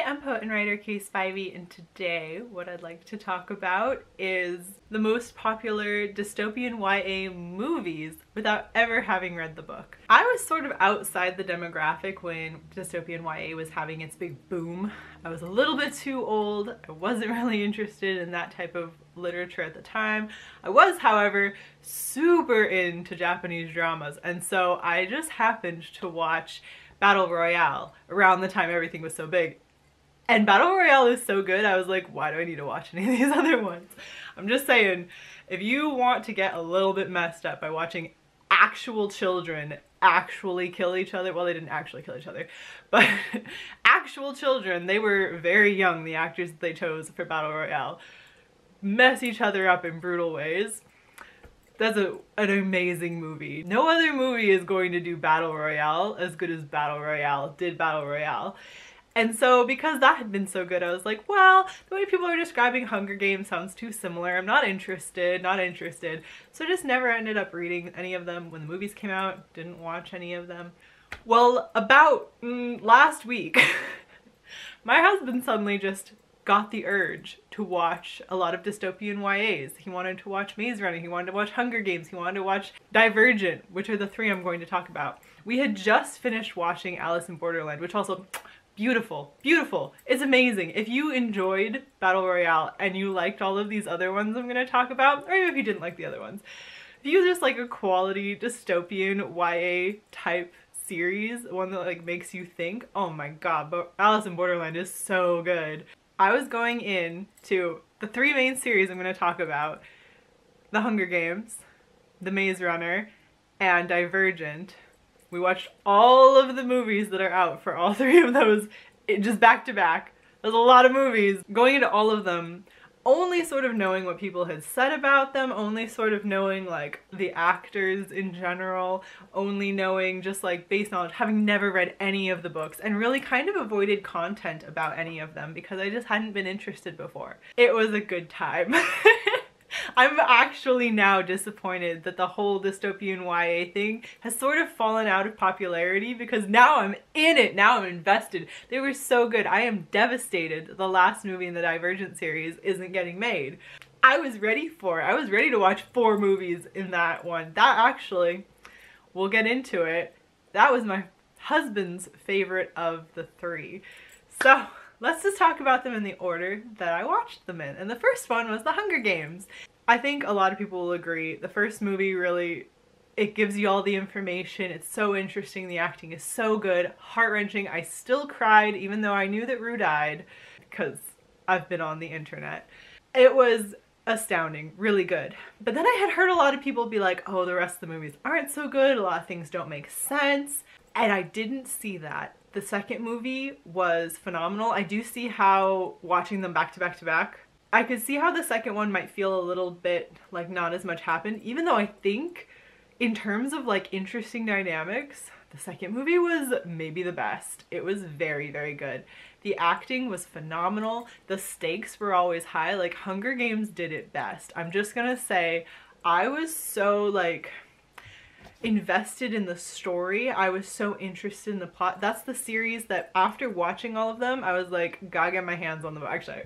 I'm poet and writer Case Spivey, and today what I'd like to talk about is the most popular dystopian YA movies without ever having read the book. I was sort of outside the demographic when dystopian YA was having its big boom. I was a little bit too old. I wasn't really interested in that type of literature at the time. I was, however, super into Japanese dramas, and so I just happened to watch Battle Royale around the time everything was so big. And Battle Royale is so good, I was like, why do I need to watch any of these other ones? I'm just saying, if you want to get a little bit messed up by watching actual children actually kill each other, well, they didn't actually kill each other, but actual children, they were very young, the actors that they chose for Battle Royale, mess each other up in brutal ways. That's an amazing movie. No other movie is going to do Battle Royale as good as Battle Royale did Battle Royale. And so because that had been so good, I was like, well, the way people are describing Hunger Games sounds too similar. I'm not interested. So I just never ended up reading any of them when the movies came out. Didn't watch any of them. Well, about last week, my husband suddenly just got the urge to watch a lot of dystopian YAs. He wanted to watch Maze Runner, he wanted to watch Hunger Games, he wanted to watch Divergent, which are the three I'm going to talk about. We had just finished watching Alice in Borderland, which also, beautiful, beautiful. It's amazing. If you enjoyed Battle Royale and you liked all of these other ones I'm going to talk about, or even if you didn't like the other ones, if you just like a quality dystopian YA type series, one that like makes you think, oh my god, but Alice in Borderland is so good. I was going into the three main series I'm going to talk about, The Hunger Games, The Maze Runner, and Divergent. We watched all of the movies that are out for all three of those, just back to back. There's a lot of movies. Going into all of them, only sort of knowing what people had said about them, only sort of knowing like the actors in general, only knowing just like base knowledge, having never read any of the books, and really kind of avoided content about any of them because I just hadn't been interested before. It was a good time. I'm actually now disappointed that the whole dystopian YA thing has sort of fallen out of popularity because now I'm in it, now I'm invested. They were so good. I am devastated the last movie in the Divergent series isn't getting made. I was ready for it. I was ready to watch 4 movies in that one. That actually, we'll get into it, that was my husband's favorite of the 3. So let's just talk about them in the order that I watched them in. And the first one was The Hunger Games. I think a lot of people will agree. The first movie really, it gives you all the information. It's so interesting. The acting is so good, heart-wrenching. I still cried even though I knew that Rue died because I've been on the internet. It was astounding, really good. But then I had heard a lot of people be like, oh, the rest of the movies aren't so good. A lot of things don't make sense. And I didn't see that. The second movie was phenomenal. I do see how watching them back to back to back, I could see how the second one might feel a little bit like not as much happened, even though I think in terms of like interesting dynamics, the second movie was maybe the best. It was very, very good. The acting was phenomenal. The stakes were always high. Like Hunger Games did it best. I'm just gonna say I was so like invested in the story. I was so interested in the plot. That's the series that after watching all of them, I was like, gotta get my hands on the book. Actually,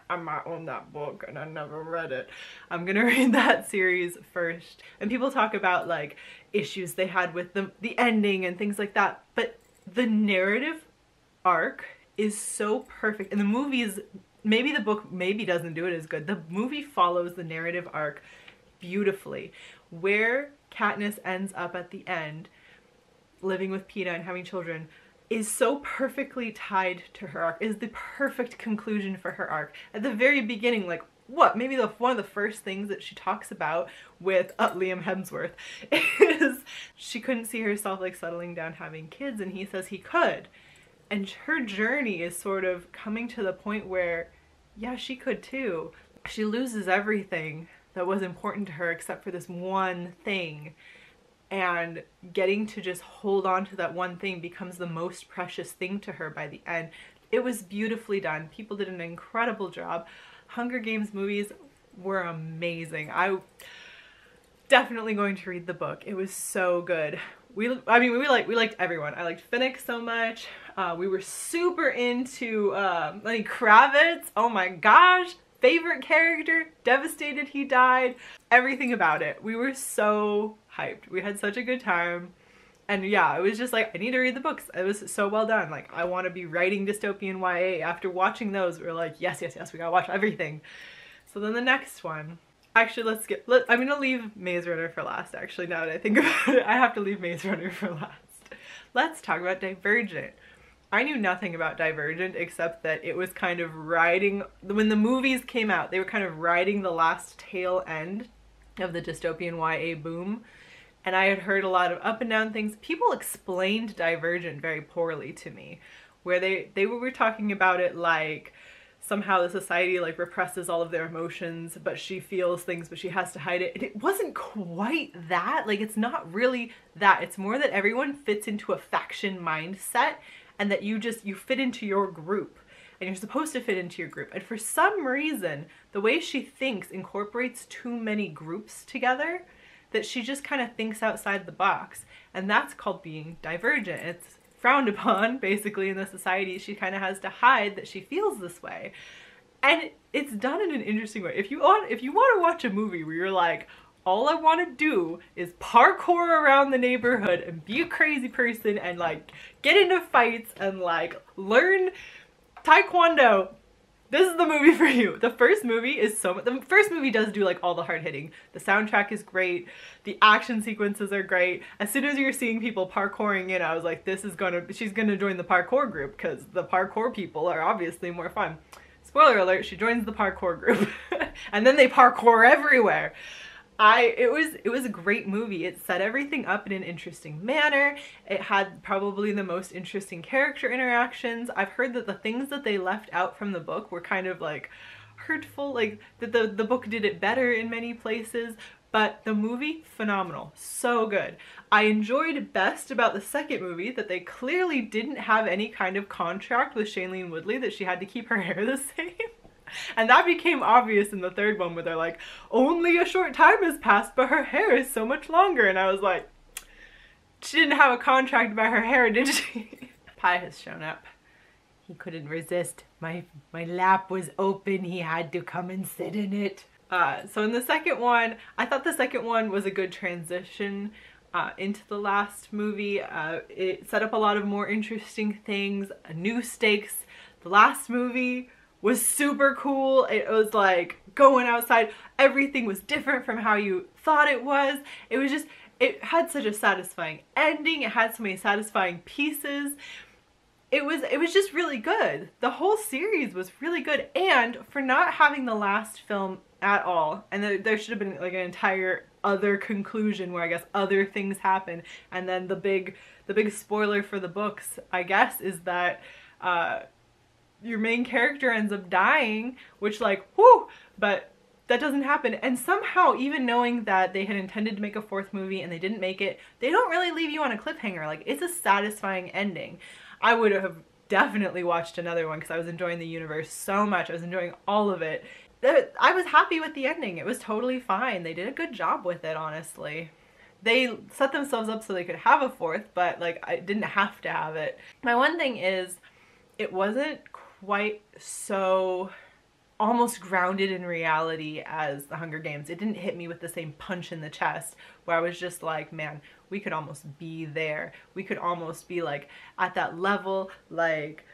I might own that book and I never read it. I'm gonna read that series first. And people talk about like issues they had with the ending and things like that, but the narrative arc is so perfect. And the movies, maybe the book maybe doesn't do it as good. The movie follows the narrative arc beautifully. Where Katniss ends up at the end, living with Peeta and having children, is so perfectly tied to her arc, is the perfect conclusion for her arc. At the very beginning, like, what, maybe one of the first things that she talks about with Liam Hemsworth is she couldn't see herself like settling down having kids, and he says he could. And her journey is sort of coming to the point where, yeah, she could too. She loses everything that was important to her except for this one thing, and getting to just hold on to that one thing becomes the most precious thing to her by the end. It was beautifully done. People did an incredible job. Hunger Games movies were amazing. I definitely going to read the book. It was so good. I mean, we liked everyone. I liked Finnick so much. We were super into Lenny Kravitz. Oh my gosh. Favorite character, devastated he died, everything about it. We were so hyped. We had such a good time. And yeah, it was just like, I need to read the books. It was so well done. Like, I want to be writing dystopian YA. After watching those, we were like, yes, yes, yes, we gotta watch everything. So then the next one, actually, I'm gonna leave Maze Runner for last, actually, now that I think about it. I have to leave Maze Runner for last. Let's talk about Divergent. I knew nothing about Divergent except that it was kind of riding, when the movies came out, they were kind of riding the last tail end of the dystopian YA boom. And I had heard a lot of up and down things. People explained Divergent very poorly to me, where they were talking about it like somehow the society like represses all of their emotions, but she feels things, but she has to hide it. And it wasn't quite that. Like, it's not really that. It's more that everyone fits into a faction mindset, and that you fit into your group, and you're supposed to fit into your group. And for some reason, the way she thinks incorporates too many groups together, that she just kind of thinks outside the box. And that's called being divergent. It's frowned upon, basically, in the society. She kind of has to hide that she feels this way. And it's done in an interesting way. If you want to watch a movie where you're like, all I want to do is parkour around the neighborhood and be a crazy person and like get into fights and like learn taekwondo, this is the movie for you. The first movie does do like all the hard hitting. The soundtrack is great. The action sequences are great. As soon as you're seeing people parkouring in, I was like, she's gonna join the parkour group, because the parkour people are obviously more fun. Spoiler alert, she joins the parkour group. And then they parkour everywhere. It was a great movie. It set everything up in an interesting manner. It had probably the most interesting character interactions. I've heard that the things that they left out from the book were kind of like hurtful, like that the book did it better in many places, but the movie, phenomenal. So good. I enjoyed best about the second movie that they clearly didn't have any kind of contract with Shailene Woodley, that she had to keep her hair the same. And that became obvious in the third one, where they're like, only a short time has passed, but her hair is so much longer. And I was like, she didn't have a contract about her hair, did she? Pi has shown up. He couldn't resist. My lap was open. He had to come and sit in it. So in the second one, I thought the second one was a good transition into the last movie. It set up a lot of more interesting things, new stakes. The last movie was super cool. It was like going outside. Everything was different from how you thought it was. It was just, it had such a satisfying ending. It had so many satisfying pieces. It was just really good. The whole series was really good. And for not having the last film at all, and there should have been like an entire other conclusion where I guess other things happen. And then the big spoiler for the books, I guess, is that your main character ends up dying, which like, whoo, but that doesn't happen. And somehow, even knowing that they had intended to make a fourth movie and they didn't make it, they don't really leave you on a cliffhanger. Like, it's a satisfying ending. I would have definitely watched another one because I was enjoying the universe so much. I was enjoying all of it. I was happy with the ending. It was totally fine. They did a good job with it, honestly. They set themselves up so they could have a fourth, but like, I didn't have to have it. My one thing is, it wasn't quite so almost grounded in reality as The Hunger Games. It didn't hit me with the same punch in the chest where I was just like, man, we could almost be there. We could almost be like at that level. Like,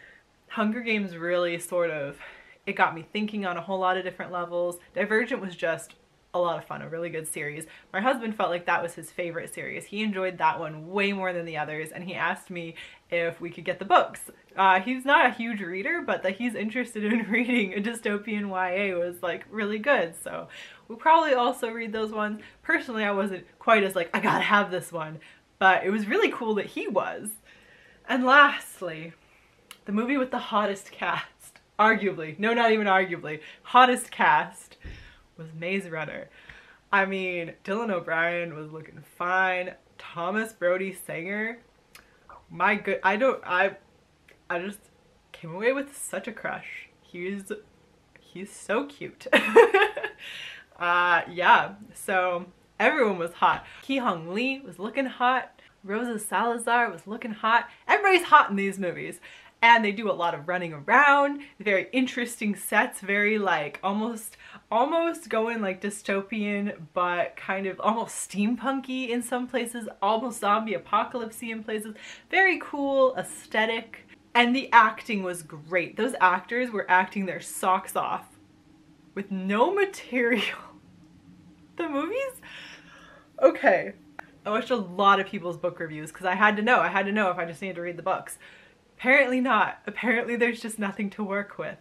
Hunger Games really sort of, it got me thinking on a whole lot of different levels. Divergent was just a lot of fun, a really good series. My husband felt like that was his favorite series. He enjoyed that one way more than the others, and he asked me if we could get the books. He's not a huge reader, but that he's interested in reading a dystopian YA was like really good, so we'll probably also read those ones. Personally, I wasn't quite as like, I gotta have this one, but it was really cool that he was. And lastly, the movie with the hottest cast, arguably, no, not even arguably, hottest cast was Maze Runner. I mean, Dylan O'Brien was looking fine. Thomas Brody Sanger, my good, I just came away with such a crush. He's so cute. Yeah, so everyone was hot. Ki Hong Lee was looking hot. Rosa Salazar was looking hot. Everybody's hot in these movies. And they do a lot of running around, very interesting sets, very like almost going like dystopian, but kind of almost steampunky in some places, almost zombie apocalypse-y in places. Very cool aesthetic. And the acting was great. Those actors were acting their socks off with no material. The movies? Okay. I watched a lot of people's book reviews because I had to know if I just needed to read the books. Apparently not. Apparently there's just nothing to work with.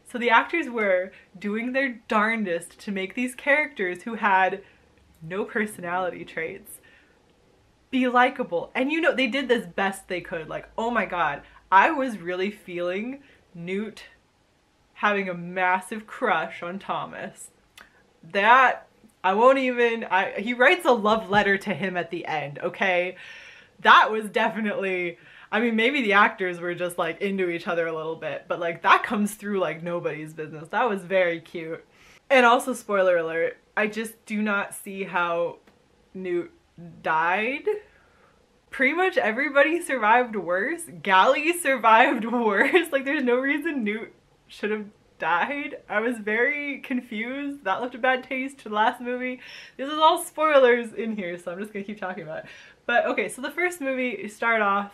So the actors were doing their darndest to make these characters who had no personality traits be likable. And you know, they did this best they could. Like, oh my god, I was really feeling Newt having a massive crush on Thomas. That, I won't even, he writes a love letter to him at the end, okay? That was definitely, I mean, maybe the actors were just like into each other a little bit, but like that comes through like nobody's business. That was very cute. And also, spoiler alert, I just do not see how Newt died. Pretty much everybody survived worse. Gally survived worse. Like there's no reason Newt should have died. I was very confused. That left a bad taste for the last movie. This is all spoilers in here, so I'm just gonna keep talking about it. But okay, so the first movie, you start off,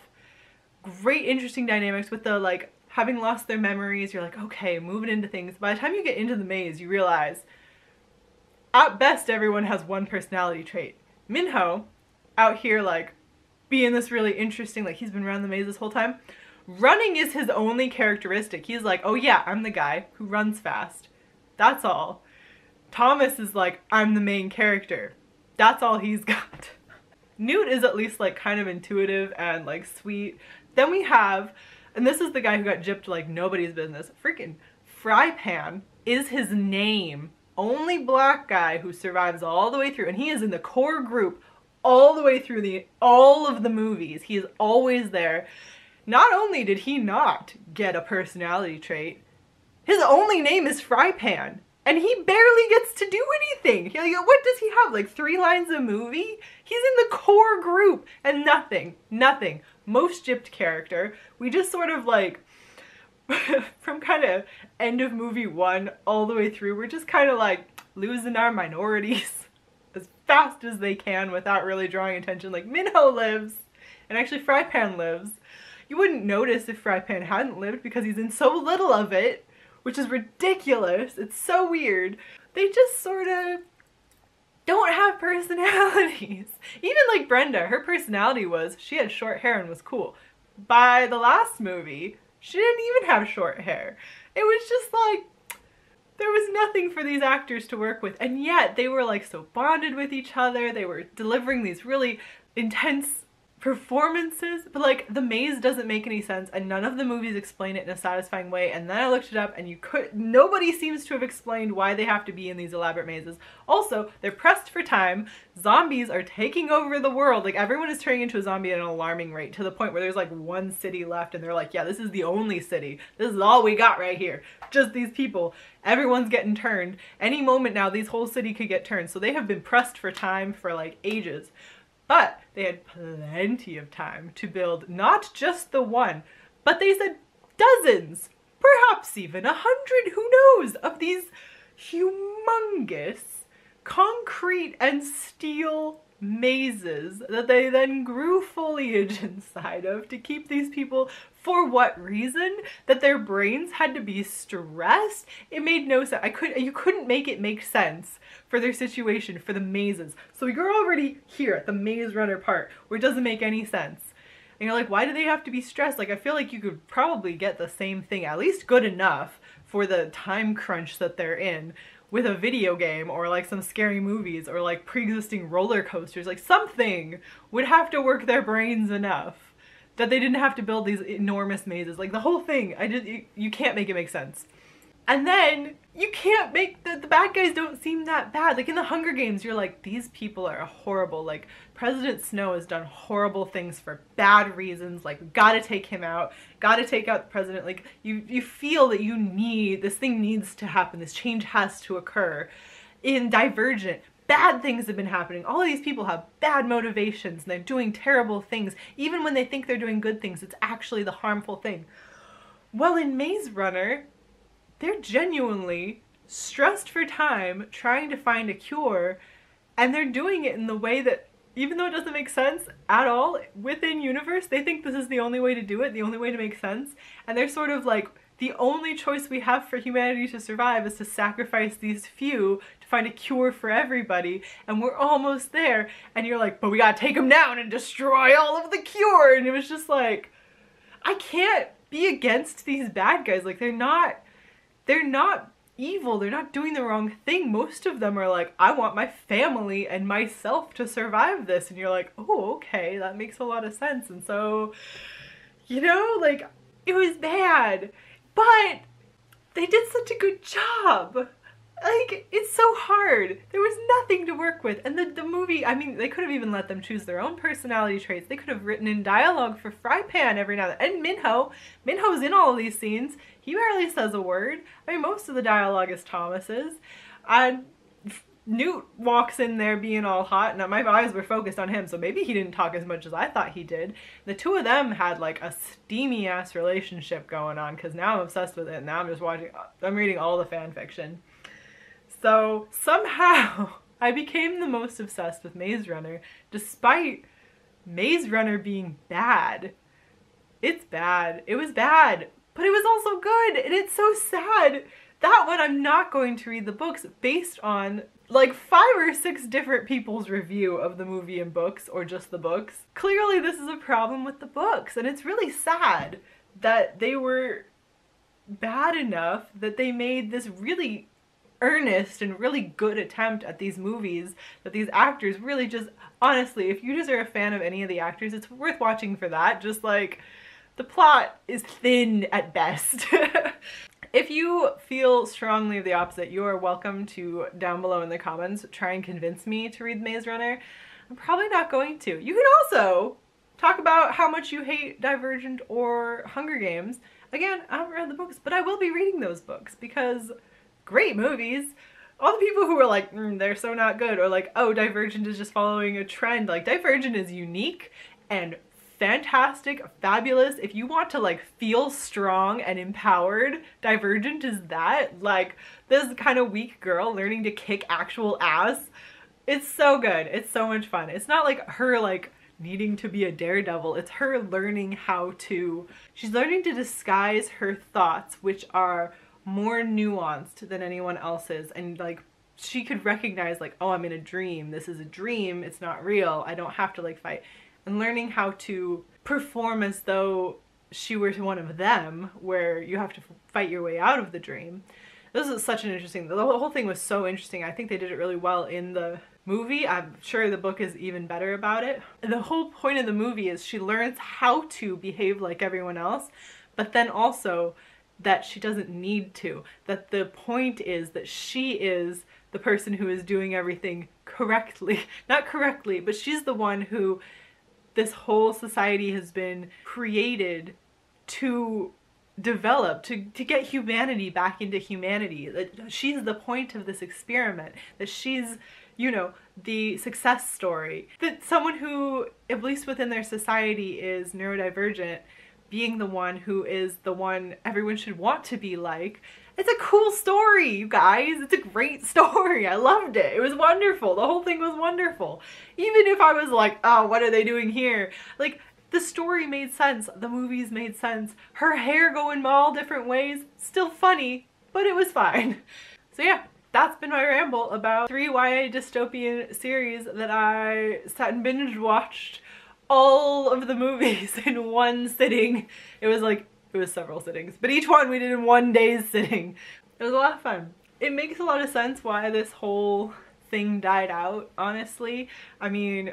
great interesting dynamics with the like having lost their memories. You're like, okay, moving into things. By the time you get into the maze, you realize at best everyone has one personality trait. Minho out here like being this really interesting, like he's been around the maze this whole time. Running is his only characteristic. He's like, oh yeah, I'm the guy who runs fast. That's all. Thomas is like, I'm the main character. That's all he's got. Newt is at least like kind of intuitive and like sweet. Then we have, and this is the guy who got gypped like nobody's business, freaking Frypan is his name. Only black guy who survives all the way through, and he is in the core group all the way through all of the movies. He is always there. Not only did he not get a personality trait, his only name is Frypan, and he barely gets to do anything. What does he have, like 3 lines a movie? He's in the core group, and nothing. Most gypped character. We just sort of like, from kind of end of movie 1 all the way through, we're just kind of like losing our minorities as fast as they can without really drawing attention. Like Minho lives, and actually Frypan lives. You wouldn't notice if Frypan hadn't lived because he's in so little of it, which is ridiculous. It's so weird. They just sort of don't have personalities. Even like Brenda, her personality was she had short hair and was cool. By the last movie, she didn't even have short hair. It was just like, there was nothing for these actors to work with, and yet they were like so bonded with each other. They were delivering these really intense performances, but like the maze doesn't make any sense, and none of the movies explain it in a satisfying way. And then I looked it up, and nobody seems to have explained why they have to be in these elaborate mazes. Also, they're pressed for time. Zombies are taking over the world. Like everyone is turning into a zombie at an alarming rate, to the point where there's like 1 city left, and they're like, yeah, this is the only city. This is all we got right here. Just these people. Everyone's getting turned. Any moment now, these whole city could get turned. So they have been pressed for time for like ages. But they had plenty of time to build not just the one, but they said dozens, perhaps even 100, who knows, of these humongous concrete and steel mazes that they then grew foliage inside of to keep these people, for what reason? That their brains had to be stressed? It made no sense. You couldn't make it make sense for their situation, for the mazes. So you're already here at the maze runner part where it doesn't make any sense. And you're like, why do they have to be stressed? Like, I feel like you could probably get the same thing, at least good enough for the time crunch that they're in, with a video game or like some scary movies or like pre-existing roller coasters. Like something would have to work their brains enough that they didn't have to build these enormous mazes. Like the whole thing, you can't make it make sense. And then you can't make, the bad guys don't seem that bad. Like in the Hunger Games, you're like, these people are horrible. Like President Snow has done horrible things for bad reasons. Like, gotta take him out, gotta take out the president. Like you feel that this thing needs to happen. This change has to occur. In Divergent, bad things have been happening. All of these people have bad motivations and they're doing terrible things. Even when they think they're doing good things, it's actually the harmful thing. Well, in Maze Runner, they're genuinely stressed for time trying to find a cure, and they're doing it in the way that, even though it doesn't make sense at all within universe, they think this is the only way to do it, the only way to make sense. And they're sort of like, the only choice we have for humanity to survive is to sacrifice these few to find a cure for everybody, and we're almost there. And you're like, but we gotta take them down and destroy all of the cure. And it was just like, I can't be against these bad guys. Like, they're not evil, they're not doing the wrong thing. Most of them are like, I want my family and myself to survive this. And you're like, oh, okay, that makes a lot of sense. And so, you know, like, it was bad, but they did such a good job. Like, it's so hard. There was nothing to work with. And the movie, I mean, they could have even let them choose their own personality traits. They could have written in dialogue for Frypan every now and then. And Minho's in all of these scenes. He barely says a word. I mean, most of the dialogue is Thomas's. And Newt walks in there being all hot, and my eyes were focused on him, so maybe he didn't talk as much as I thought he did. The two of them had like a steamy ass relationship going on, because now I'm obsessed with it. Now I'm just I'm reading all the fan fiction. So somehow I became the most obsessed with Maze Runner, despite Maze Runner being bad. It's bad. It was bad, but it was also good, and it's so sad. That one, I'm not going to read the books based on like 5 or 6 different people's review of the movie and books, or just the books. Clearly this is a problem with the books, and it's really sad that they were bad enough that they made this really earnest and really good attempt at these movies, that these actors really just, honestly, if you just are a fan of any of the actors, it's worth watching for that. Just like, the plot is thin at best. If you feel strongly of the opposite, you are welcome to, down below in the comments, try and convince me to read Maze Runner. I'm probably not going to. You can also talk about how much you hate Divergent or Hunger Games. Again, I haven't read the books, but I will be reading those books because great movies. All the people who were like, they're so not good, or like, oh, Divergent is just following a trend. Like, Divergent is unique and fantastic, fabulous. If you want to like feel strong and empowered, Divergent is that. Like, this kind of weak girl learning to kick actual ass. It's so good. It's so much fun. It's not like her like needing to be a daredevil. It's her learning how to, she's learning to disguise her thoughts, which are more nuanced than anyone else's, and like she could recognize like, oh, I'm in a dream. This is a dream. It's not real. I don't have to like fight. And learning how to perform as though she were one of them, where you have to fight your way out of the dream. This is such an interesting, the whole thing was so interesting. I think they did it really well in the movie. I'm sure the book is even better about it. And the whole point of the movie is she learns how to behave like everyone else, but then also that she doesn't need to. That the point is that she is the person who is doing everything correctly. Not correctly, but she's the one who this whole society has been created to develop, to get humanity back into humanity. That she's the point of this experiment. That she's, you know, the success story. That someone who, at least within their society, is neurodivergent, being the one who is the one everyone should want to be like. It's a cool story, you guys. It's a great story. I loved it. It was wonderful. The whole thing was wonderful. Even if I was like, oh, what are they doing here? Like, the story made sense. The movies made sense. Her hair going all different ways. Still funny, but it was fine. So yeah, that's been my ramble about 3 YA dystopian series that I sat and binge watched all of the movies in one sitting. It was several sittings, but each one we did in one day's sitting. It was a lot of fun. It makes a lot of sense why this whole thing died out, honestly. I mean,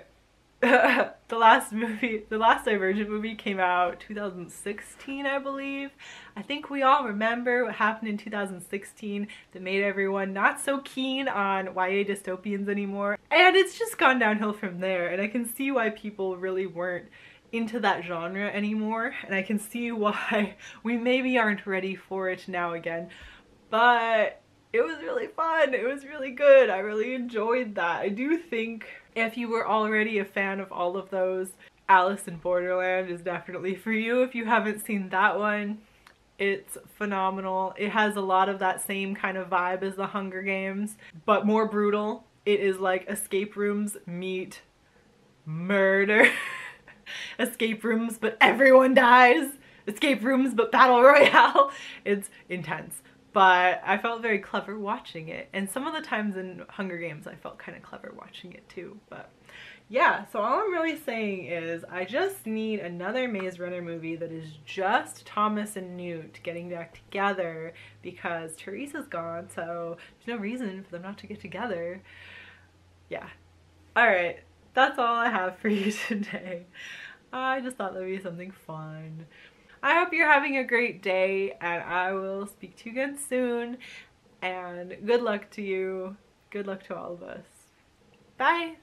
the last Divergent movie came out 2016, I believe. I think we all remember what happened in 2016 that made everyone not so keen on YA dystopians anymore. And it's just gone downhill from there, and I can see why people really weren't into that genre anymore, and I can see why we maybe aren't ready for it now again. But it was really fun. It was really good. I really enjoyed that. I do think if you were already a fan of all of those, Alice in Borderland is definitely for you. If you haven't seen that one, it's phenomenal. It has a lot of that same kind of vibe as the Hunger Games, but more brutal. It is like escape rooms meet murder. Escape rooms, but everyone dies. Escape rooms, but battle royale. It's intense. But I felt very clever watching it. And some of the times in Hunger Games, I felt kind of clever watching it too. But yeah, so all I'm really saying is I just need another Maze Runner movie that is just Thomas and Newt getting back together, because Teresa's gone, so there's no reason for them not to get together. Yeah. Alright, that's all I have for you today. I just thought that would be something fun. I hope you're having a great day, and I will speak to you again soon. And good luck to you. Good luck to all of us. Bye!